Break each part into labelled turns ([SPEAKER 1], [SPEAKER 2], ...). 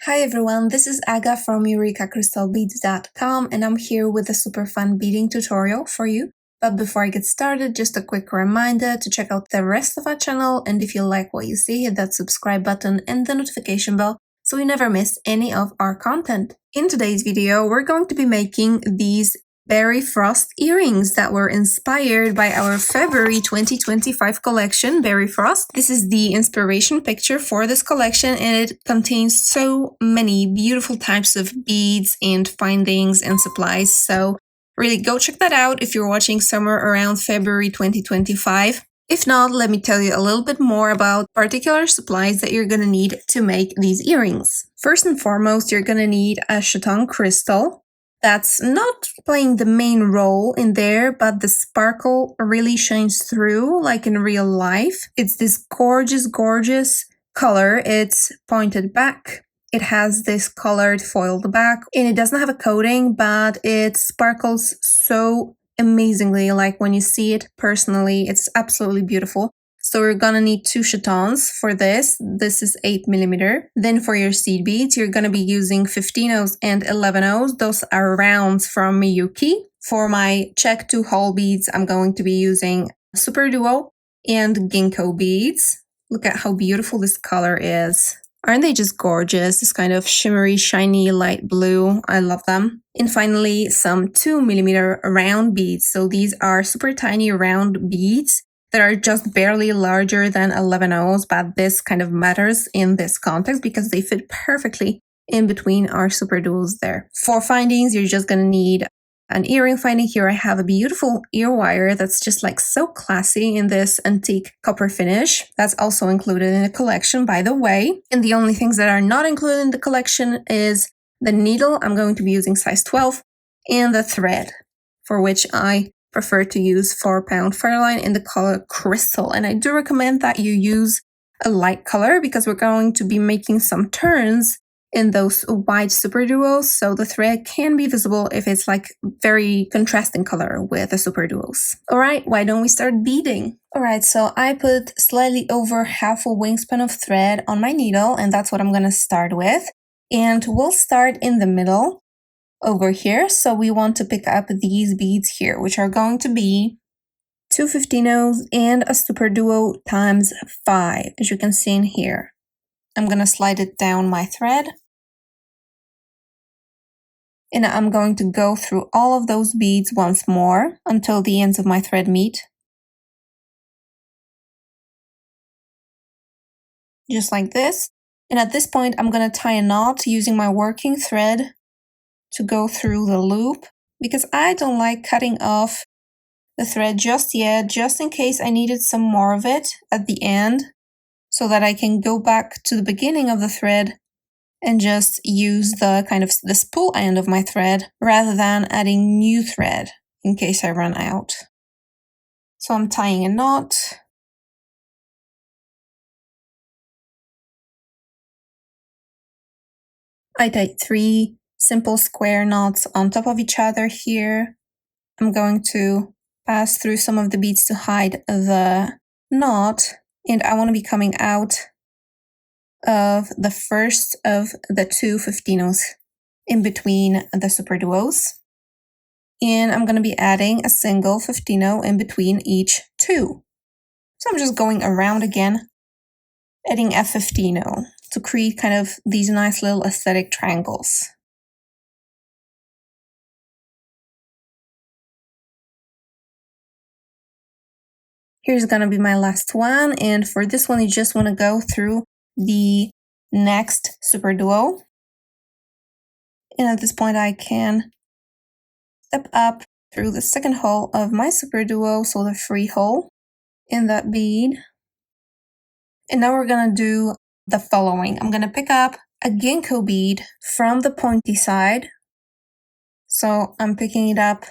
[SPEAKER 1] Hi everyone, this is Aga from EurekaCrystalBeads.com and I'm here with a super fun beading tutorial for you. But before I get started, just a quick reminder to check out the rest of our channel, and if you like what you see, hit that subscribe button and the notification bell so you never miss any of our content. In today's video, we're going to be making these berry frost earrings that were inspired by our February 2025 collection, Berry Frost. This is the inspiration picture for this collection, and it contains so many beautiful types of beads and findings and supplies. So really go check that out if you're watching somewhere around February 2025. If not, let me tell you a little bit more about particular supplies that you're going to need to make these earrings. First and foremost, you're going to need a chaton crystal. That's not playing the main role in there, but the sparkle really shines through like in real life. It's this gorgeous, gorgeous color. It's pointed back. It has this colored foiled back, and it doesn't have a coating, but it sparkles so amazingly. Like when you see it personally, it's absolutely beautiful. So we're gonna need 2 chatons for this. This is 8mm. Then for your seed beads, you're gonna be using 15-ohs and 11-ohs. Those are rounds from Miyuki. For my check 2 hole beads, I'm going to be using SuperDuo and Gingko beads. Look at how beautiful this color is. Aren't they just gorgeous? This kind of shimmery, shiny, light blue. I love them. And finally, some 2mm round beads. So these are super tiny round beads that are just barely larger than 11-ohs, but this kind of matters in this context because they fit perfectly in between our SuperDuos there. For findings, you're just gonna need an earring finding. Here I have a beautiful ear wire that's just like so classy in this antique copper finish. That's also included in the collection, by the way. And the only things that are not included in the collection is the needle. I'm going to be using size 12 and the thread, for which I prefer to use 4-pound Fairline in the color Crystal. And I do recommend that you use a light color because we're going to be making some turns in those white SuperDuos, so the thread can be visible if it's like very contrasting color with the SuperDuos. Alright, why don't we start beading? Alright, so I put slightly over half a wingspan of thread on my needle, and that's what I'm gonna start with. And we'll start in the middle over here. So we want to pick up these beads here, which are going to be 2 15-ohs and a SuperDuo times 5, as you can see in here. I'm gonna slide it down my thread, and I'm going to go through all of those beads once more until the ends of my thread meet. Just like this. And at this point, I'm gonna tie a knot using my working thread to go through the loop, because I don't like cutting off the thread just yet, just in case I needed some more of it at the end, so that I can go back to the beginning of the thread and just use the kind of the spool end of my thread rather than adding new thread in case I run out. So I'm tying a knot. I tied 3 simple square knots on top of each other here. I'm going to pass through some of the beads to hide the knot, and I want to be coming out of the first of the 2 15-ohs in between the SuperDuos. And I'm going to be adding a single 15-oh in between each 2. So I'm just going around again, adding a 15-oh to create kind of these nice little aesthetic triangles. Here's gonna be my last one, and for this one you just want to go through the next SuperDuo. And at this point I can step up through the second hole of my SuperDuo, so the free hole in that bead. And now we're gonna do the following. I'm gonna pick up a Ginkgo bead from the pointy side. So I'm picking it up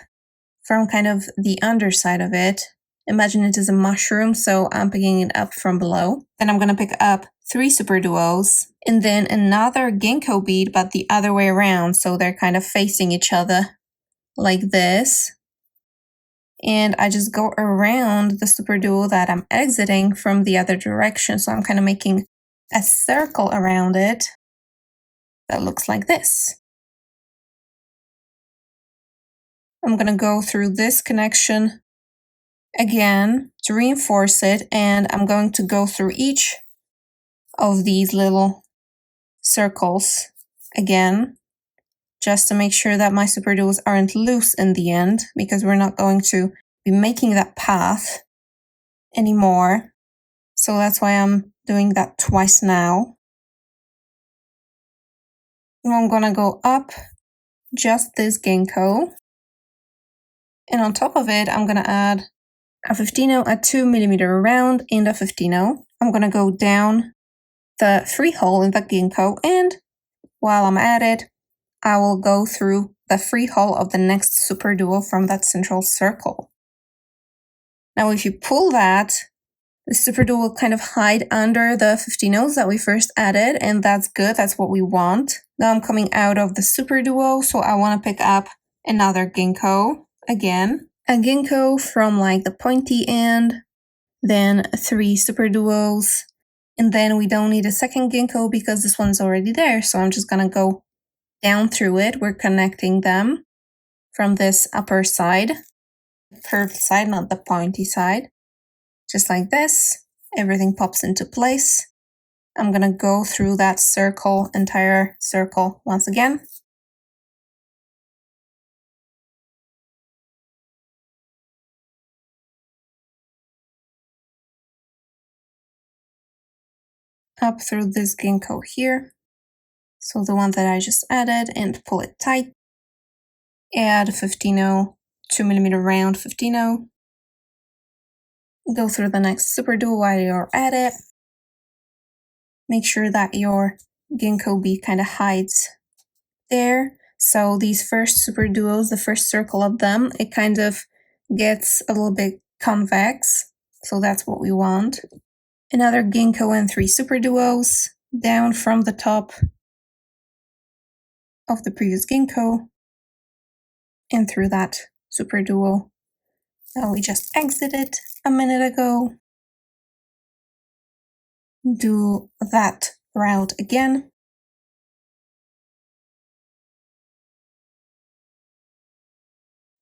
[SPEAKER 1] from kind of the underside of it. Imagine it is a mushroom, so I'm picking it up from below. Then I'm gonna pick up 3 SuperDuos and then another Ginkgo bead, but the other way around, so they're kind of facing each other like this. And I just go around the SuperDuo that I'm exiting from the other direction, so I'm kind of making a circle around it. that looks like this. I'm going to go through this connection again to reinforce it, and I'm going to go through each of these little circles again, just to make sure that my SuperDuos aren't loose in the end, because we're not going to be making that path anymore. So that's why I'm doing that twice now. Now I'm gonna go up just this Ginkgo. And on top of it, I'm gonna add a 15 a 2mm round and a 15. I'm gonna go down the free hole in the Ginkgo, and while I'm at it, I will go through the free hole of the next SuperDuo from that central circle. Now if you pull that, the SuperDuo will kind of hide under the 15s that we first added, and that's good, that's what we want. Now I'm coming out of the SuperDuo, so I want to pick up another Ginkgo again. A Ginkgo from like the pointy end, then 3 SuperDuos, and then we don't need a second Ginkgo because this one's already there, so I'm just gonna go down through it. We're connecting them from this upper side, curved side, not the pointy side. Just like this, everything pops into place. I'm gonna go through that circle, entire circle once again. Up through this Ginkgo here. So the one that I just added, and pull it tight. Add 15 2mm round 15. Go through the next SuperDuo while you're at it. Make sure that your Ginkgo bead kind of hides there. So these first SuperDuos, the first circle of them, it kind of gets a little bit convex. So that's what we want. Another Ginkgo and 3 SuperDuos down from the top of the previous Ginkgo and through that SuperDuo that we just exited a minute ago. Do that route again.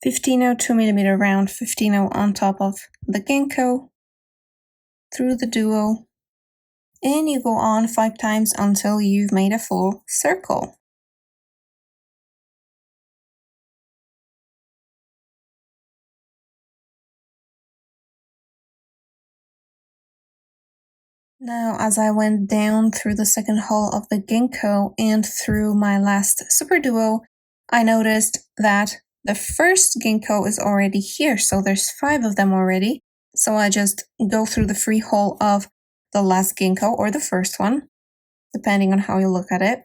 [SPEAKER 1] $15 2mm round, 15 on top of the Ginkgo, through the duo, and you go on 5 times until you've made a full circle. Now, as I went down through the second hole of the Ginkgo and through my last SuperDuo, I noticed that the first Ginkgo is already here, so there's 5 of them already. So I just go through the free hole of the last Ginkgo, or the first one, depending on how you look at it.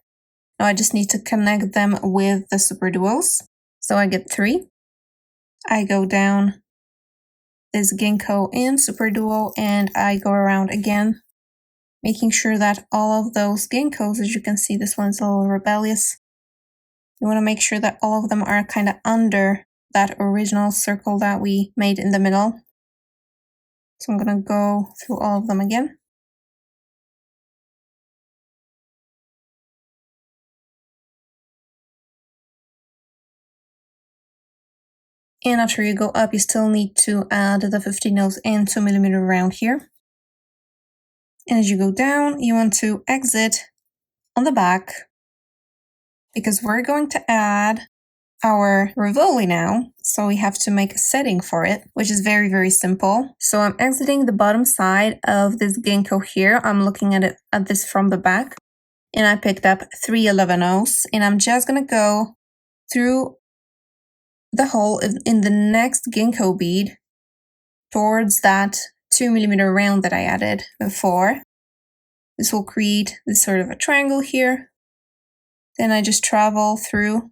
[SPEAKER 1] Now I just need to connect them with the SuperDuos. So I get 3. I go down this Ginkgo and SuperDuo, and I go around again, making sure that all of those Ginkgos, as you can see, this one's a little rebellious. You want to make sure that all of them are kind of under that original circle that we made in the middle. So I'm going to go through all of them again. And after you go up, you still need to add the 15 and 2mm round here. And as you go down, you want to exit on the back, because we're going to add our Rivoli now, so we have to make a setting for it, which is very, very simple. So I'm exiting the bottom side of this Ginkgo here. I'm looking at this from the back, and I picked up 3 11-0s, and I'm just gonna go through the hole in the next Ginkgo bead towards that 2mm round that I added before. This will create this sort of a triangle here. Then I just travel through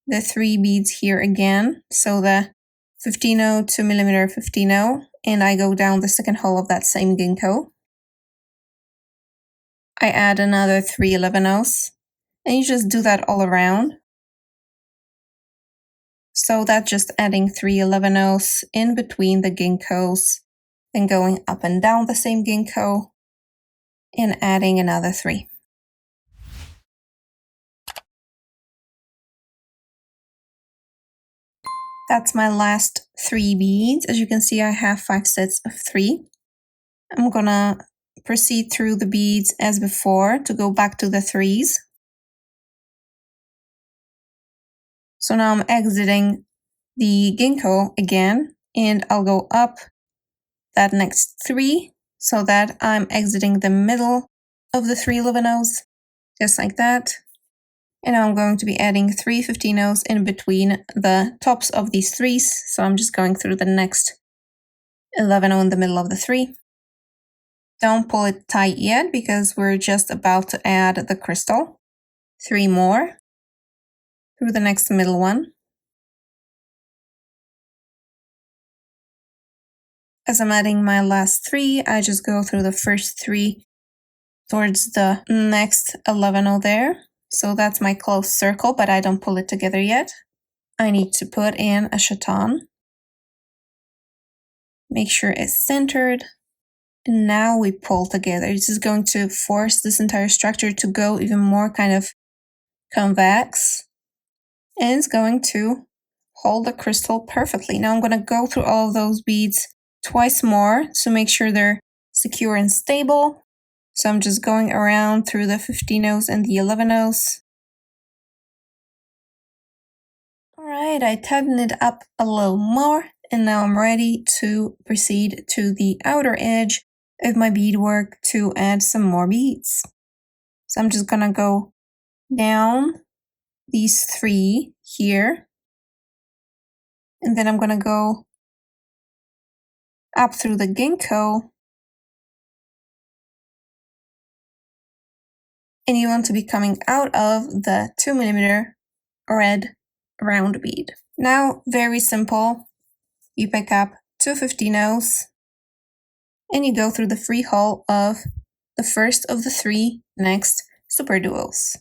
[SPEAKER 1] the 3 beads here again. So the 15 2mm 15, and I go down the second hole of that same Ginkgo. I add another 3 11-0s, and you just do that all around. So that's just adding 3 11-0s in between the Ginkgos, then going up and down the same Ginkgo, and adding another 3. That's my last 3 beads. As you can see, I have 5 sets of 3. I'm gonna proceed through the beads as before to go back to the 3s. So now I'm exiting the Ginkgo again, and I'll go up that next 3 so that I'm exiting the middle of the 3 livanos, just like that. And now I'm going to be adding 3 15-ohs in between the tops of these 3s. So I'm just going through the next 11-oh in the middle of the 3. Don't pull it tight yet because we're just about to add the crystal. 3 more through the next middle one. As I'm adding my last 3, I just go through the first 3 towards the next 11-oh there. So that's my closed circle, but I don't pull it together yet. I need to put in a chaton. Make sure it's centered. And now we pull together. This is going to force this entire structure to go even more kind of convex. And it's going to hold the crystal perfectly. Now I'm going to go through all of those beads twice more to make sure they're secure and stable. So I'm just going around through the 15-ohs and the 11-ohs. Alright, I tightened it up a little more, and now I'm ready to proceed to the outer edge of my beadwork to add some more beads. So I'm just gonna go down these 3 here, and then I'm gonna go up through the Ginkgo. And you want to be coming out of the 2mm red round bead. Now, very simple. You pick up 2 15-ohs and you go through the free hole of the first of the 3 next SuperDuos.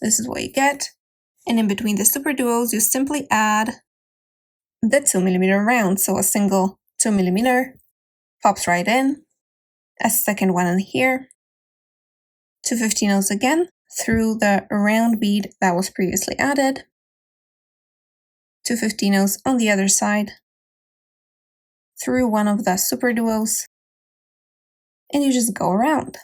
[SPEAKER 1] This is what you get. And in between the SuperDuos, you simply add the 2mm round. So a single 2mm pops right in, a second one in here, 2 15-ohs again through the round bead that was previously added, 2 15-ohs on the other side, through one of the SuperDuos, and you just go around.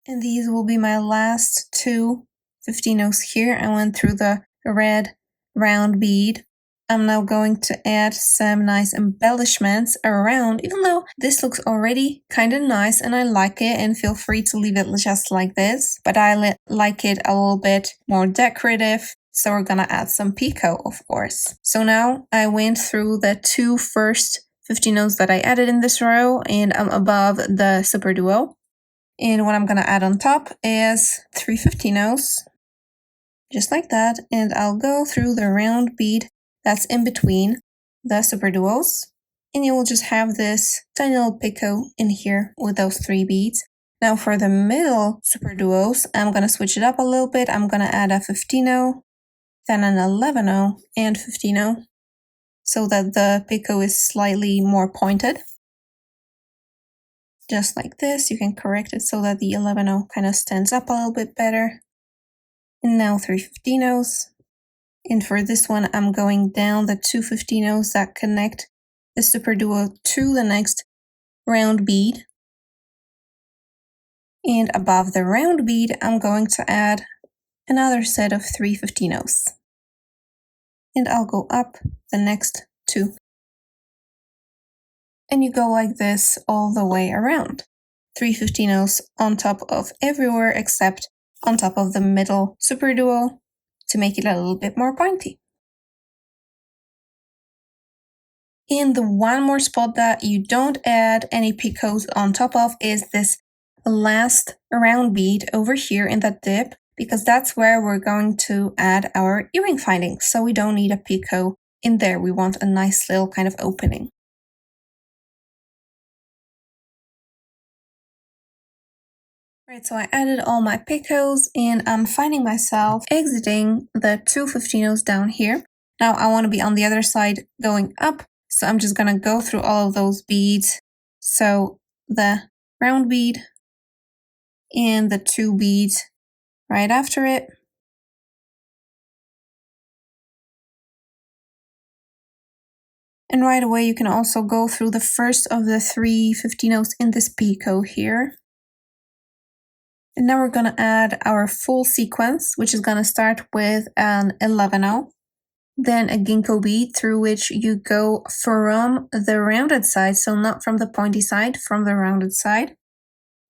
[SPEAKER 1] And these will be my last 2 15-ohs here. I went through the red round bead. I'm now going to add some nice embellishments around, even though this looks already kind of nice and I like it, and feel free to leave it just like this, but I like it a little bit more decorative. So we're gonna add some picot, of course. So now I went through the 2 first 15-ohs that I added in this row, and I'm above the SuperDuo. And what I'm gonna add on top is 3 15-ohs, just like that, and I'll go through the round bead that's in between the SuperDuos, and you will just have this tiny little picot in here with those 3 beads. Now for the middle SuperDuos, I'm gonna switch it up a little bit. I'm gonna add a 15-oh, then an 11-oh, and 15-oh, so that the picot is slightly more pointed. Just like this, you can correct it so that the 11-oh kind of stands up a little bit better. And now 3 15-ohs. And for this one, I'm going down the 2 15-ohs that connect the SuperDuo to the next round bead. And above the round bead, I'm going to add another set of 3 15-ohs. And I'll go up the next 2. And you go like this all the way around. 3 15-ohs on top of everywhere except on top of the middle SuperDuo to make it a little bit more pointy. And the one more spot that you don't add any picots on top of is this last round bead over here in that dip, because that's where we're going to add our earring findings. So we don't need a picot in there. We want a nice little kind of opening. Right, so I added all my picots and I'm finding myself exiting the 2 15-ohs down here. Now I want to be on the other side going up, so I'm just going to go through all of those beads. So the round bead and the 2 beads right after it. And right away you can also go through the first of the 3 15-0s in this picot here. And now we're gonna add our full sequence, which is gonna start with an 11-0, then a Ginkgo bead through which you go from the rounded side, so not from the pointy side, from the rounded side.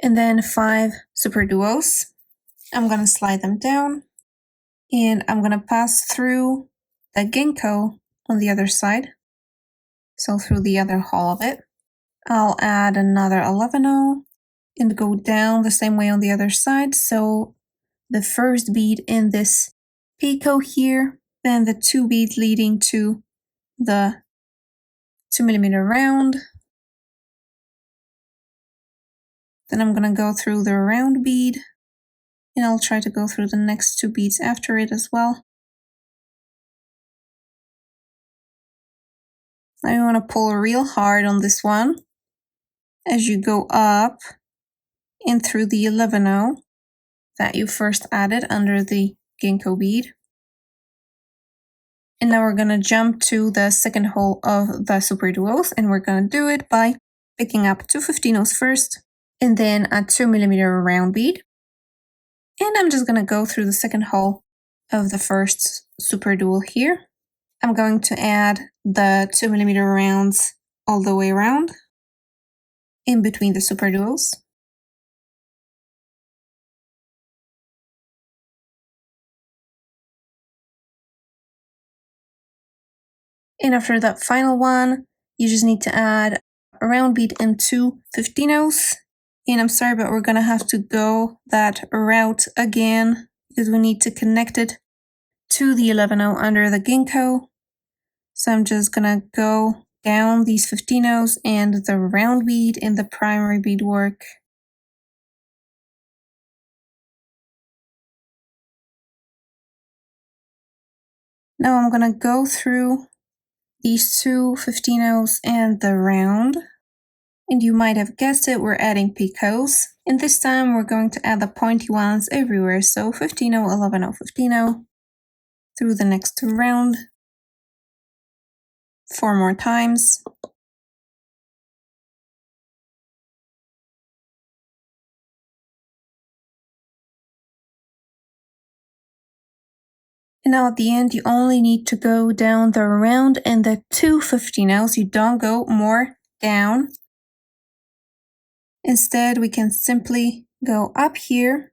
[SPEAKER 1] And then 5 SuperDuos. I'm gonna slide them down, and I'm gonna pass through the Ginkgo on the other side, so through the other hole of it. I'll add another 11-0 and go down the same way on the other side, so the first bead in this picot here, then the 2 beads leading to the 2mm round. Then I'm gonna go through the round bead, and I'll try to go through the next 2 beads after it as well. Now you want to pull real hard on this one as you go up and through the 11-0 that you first added under the Ginkgo bead. And now we're going to jump to the second hole of the SuperDuos, and we're going to do it by picking up 2 15-0s first and then a 2mm round bead. And I'm just going to go through the second hole of the first SuperDuo here. I'm going to add the 2mm rounds all the way around in between the SuperDuos. And after that final one, you just need to add a round bead and 2 15-0s. And I'm sorry, but we're gonna have to go that route again because we need to connect it to the 11-0 under the Ginkgo. So I'm just gonna go down these 15-0s and the round bead in the primary beadwork. Now I'm gonna go through these 2 15-0s and the round. And you might have guessed it, we're adding picots. And this time we're going to add the pointy ones everywhere. So 15-0, 11-0, 15-0 through the next round 4 more times. And now at the end, you only need to go down the round and the 2 15-0s. You don't go more down. Instead, we can simply go up here,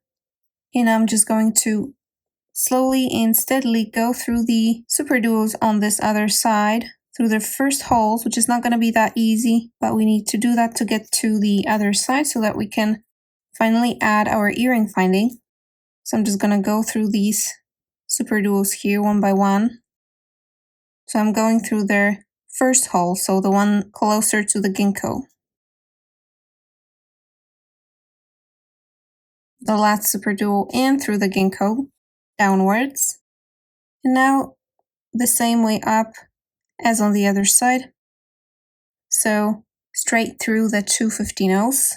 [SPEAKER 1] and I'm just going to slowly and steadily go through the SuperDuos on this other side through the first holes, which is not going to be that easy, but we need to do that to get to the other side so that we can finally add our earring finding. So I'm just going to go through these SuperDuos here one by one. So I'm going through their first hole, so the one closer to the Ginkgo. The last SuperDuo and through the Ginkgo downwards. And now the same way up as on the other side. So straight through the 2 15-0s.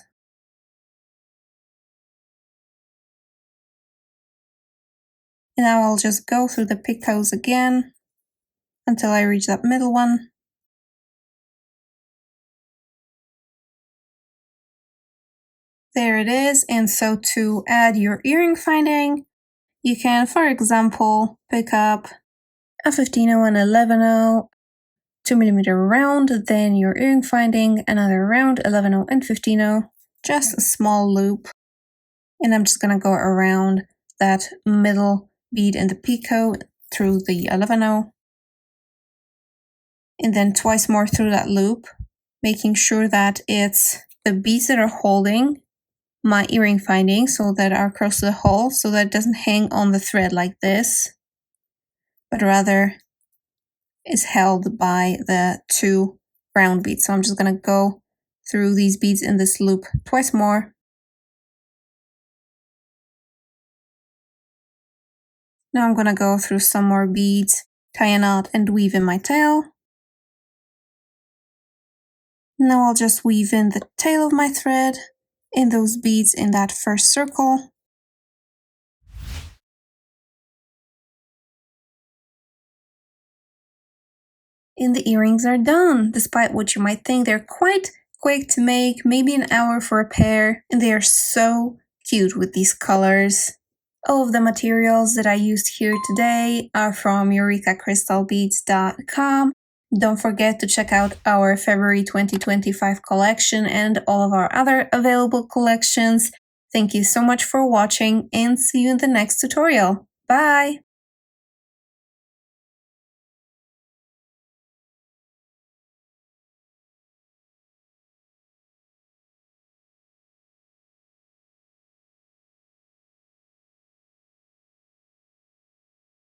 [SPEAKER 1] And now I'll just go through the picots again until I reach that middle one. There it is. And so to add your earring finding, you can, for example, pick up a 15-0 and 11-0, 2mm round, then your earring finding, another round, 11-0 and 15-0, just a small loop. And I'm just gonna go around that middle bead in the picot through the 11-0. And then twice more through that loop, making sure that it's the beads that are holding my earring finding, so that are close to the hole, so that it doesn't hang on the thread like this, but rather is held by the 2 round beads. So I'm just going to go through these beads in this loop twice more. Now I'm going to go through some more beads, tie a knot, and weave in my tail. Now I'll just weave in the tail of my thread in those beads in that first circle. And the earrings are done. Despite what you might think, they're quite quick to make, maybe an hour for a pair, and they are so cute with these colors. All of the materials that I used here today are from EurekaCrystalBeads.com. Don't forget to check out our February 2025 collection and all of our other available collections. Thank you so much for watching and see you in the next tutorial. Bye!